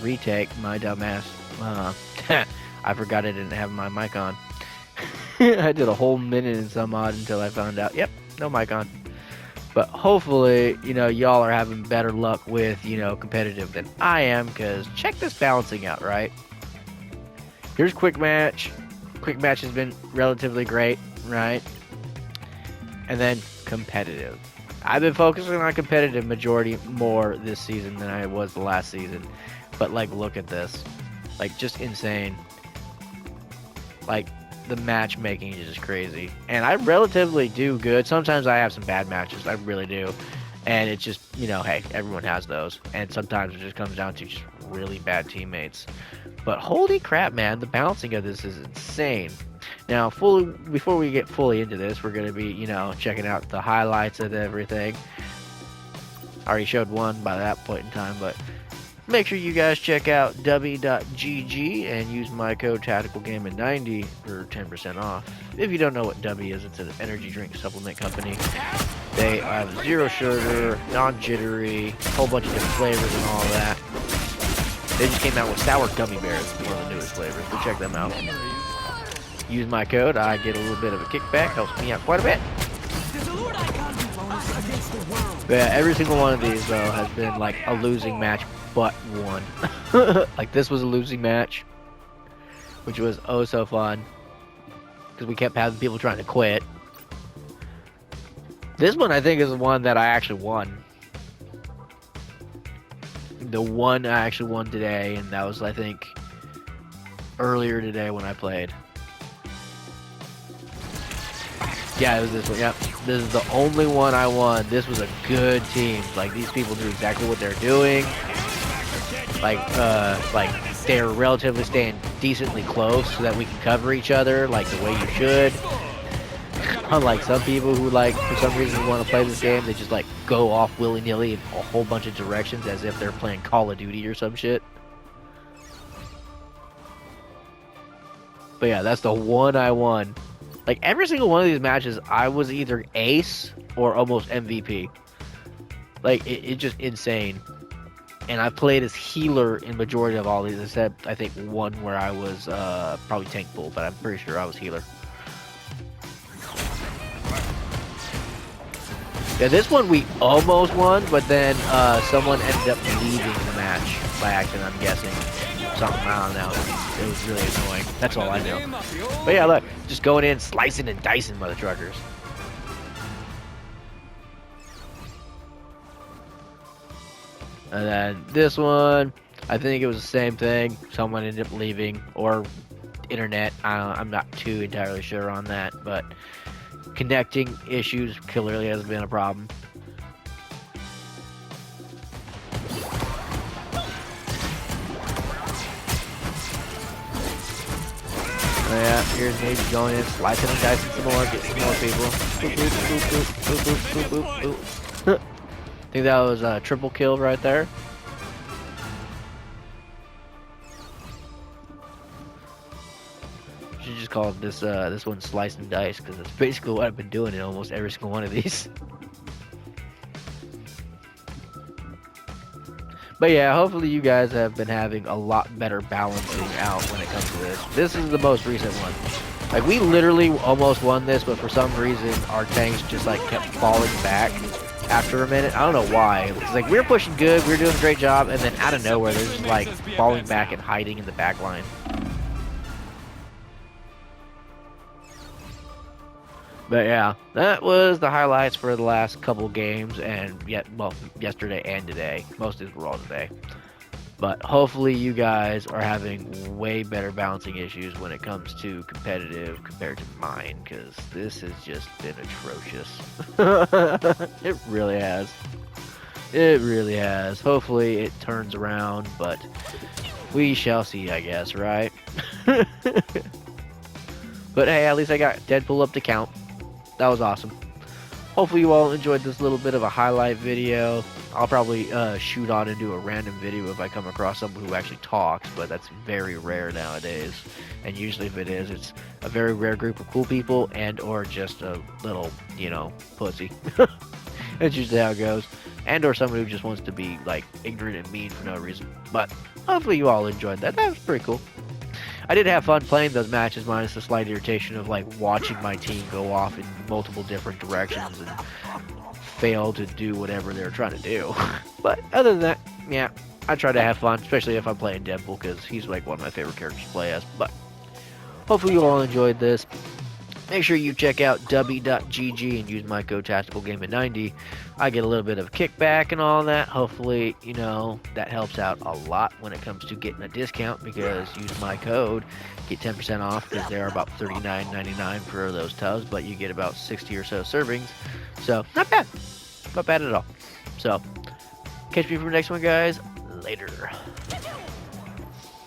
retake, my dumbass. I forgot I didn't have my mic on. I did a whole minute and some odd until I found out, yep, no mic on. But hopefully, y'all are having better luck with, competitive than I am, because check this balancing out, right? Here's quick match. Quick match has been relatively great, right? And then competitive. I've been focusing on competitive majority more this season than I was the last season. But, look at this. Just insane. The matchmaking is just crazy. And I relatively do good. Sometimes I have some bad matches. I really do. And it's just, hey, everyone has those. And sometimes it just comes down to just really bad teammates. But holy crap, man. The balancing of this is insane. Now, before we get fully into this, we're going to be, checking out the highlights of everything. I already showed one by that point in time, but make sure you guys check out W.GG and use my code TacticalGaming90 for 10% off. If you don't know what W is, it's an energy drink supplement company. They have zero sugar, non-jittery, a whole bunch of different flavors and all of that. They just came out with sour gummy bears, one of the newest flavors, so check them out. Use my code, I get a little bit of a kickback, helps me out quite a bit. But yeah, every single one of these, though, has been a losing match but one. This was a losing match, which was oh so fun, because we kept having people trying to quit. This one, I think, is the one that I actually won. The one I actually won today, and that was, I think, earlier today when I played. Yeah, it was this one. Yep. This is the only one I won. This was a good team. These people knew exactly what they're doing. They're relatively staying decently close so that we can cover each other, the way you should. Unlike some people who, for some reason want to play this game, they just, go off willy-nilly in a whole bunch of directions as if they're playing Call of Duty or some shit. But yeah, that's the one I won. Every single one of these matches, I was either ace or almost MVP. It's just insane. And I played as healer in majority of all these, except I think one where I was probably tank pool, but I'm pretty sure I was healer. Yeah, this one we almost won, but then someone ended up leaving the match by accident, I'm guessing. Something, I don't know. It was really annoying. That's all I know. But yeah, look, just going in, slicing and dicing mother truckers. And then this one, I think it was the same thing. Someone ended up leaving, or internet. I'm not too entirely sure on that, but connecting issues clearly has been a problem. Yeah, here's me going in, slicing and dicing some more, getting some more people. Boop, boop, boop, boop, boop, boop, boop, boop, boop. I think that was a triple kill right there. Should just call this one slice and dice, because that's basically what I've been doing in almost every single one of these. But yeah, hopefully you guys have been having a lot better balancing out when it comes to this. This is the most recent one. We literally almost won this, but for some reason our tanks just kept falling back after a minute. I don't know why. It's we were pushing good, we were doing a great job, and then out of nowhere they're just falling back and hiding in the back line. But yeah, that was the highlights for the last couple games, and yesterday and today. Most of these were all today. But hopefully you guys are having way better balancing issues when it comes to competitive compared to mine, because this has just been atrocious. It really has. It really has. Hopefully it turns around, but we shall see, I guess, right? But hey, at least I got Deadpool up to count. That was awesome. Hopefully you all enjoyed this little bit of a highlight video. I'll probably shoot on and do a random video if I come across someone who actually talks, but that's very rare nowadays. And usually if it is, it's a very rare group of cool people and or just a little, pussy. That's usually how it goes. And or someone who just wants to be, ignorant and mean for no reason. But hopefully you all enjoyed that. That was pretty cool. I did have fun playing those matches, minus the slight irritation of like watching my team go off in multiple different directions and fail to do whatever they're trying to do. But other than that, yeah, I try to have fun, especially if I'm playing Deadpool, because he's like one of my favorite characters to play as. But hopefully you all enjoyed this. Make sure you check out w.gg and use my code TacticalGaming90. I get a little bit of a kickback and all that. Hopefully, you know, that helps out a lot when it comes to getting a discount, because use my code, get 10% off, because they're about $39.99 for those tubs, but you get about 60 or so servings. So, not bad. Not bad at all. So, catch me for the next one, guys. Later.